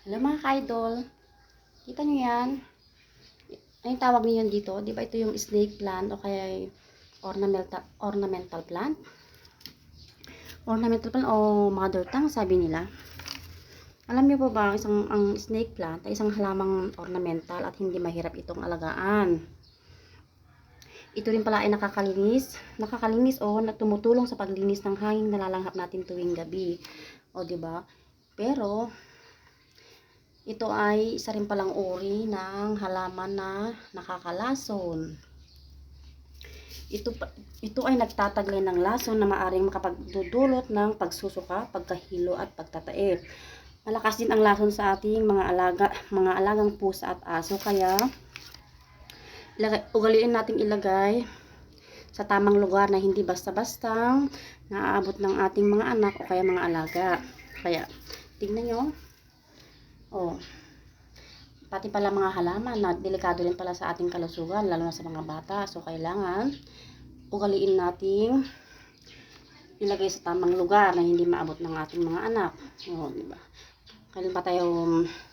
Hello mga ka-idol. Kita nyo yan? Anong tawag niyo yan dito? Di ba ito yung snake plant o kaya ornamental plant? Ornamental plant o mother tongue sabi nila. Alam niyo po ba ang snake plant ay isang halamang ornamental at hindi mahirap itong alagaan. Ito rin pala ay nakakalinis o tumutulong sa paglinis ng hanging nalalanghap natin tuwing gabi. O di ba? Pero ito ay isa rin palang uri ng halaman na nakakalason. Ito ay nagtataglay ng lason na maaring makapagdudulot ng pagsusuka, pagkahilo at pagtatae. Malakas din ang lason sa ating mga alagang pusa at aso, kaya ugaliin nating ilagay sa tamang lugar na hindi basta-bastang naaabot ng ating mga anak o kaya mga alaga. Kaya tingnan nyo. Oh, pati pala mga halaman na delikado rin pala sa ating kalusugan, lalo na sa mga bata. So kailangan ugaliin nating ilagay sa tamang lugar na hindi maabot ng ating mga anak. Oh, di ba? Kailan pa tayo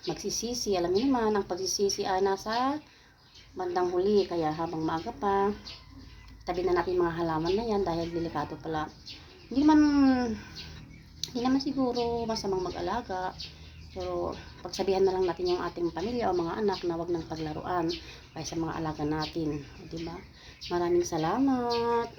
magsisisi? Alam niyo naman, ang pagsisisi ay nasa bandang huli. Kaya habang maaga pa, tabi na natin mga halaman na yan dahil delikado pala. Hindi naman siguro masamang mag-alaga. Pero pagsabihan na lang natin yung ating pamilya o mga anak na wag nang paglaruan kaya sa mga alaga natin, di ba? Maraming salamat.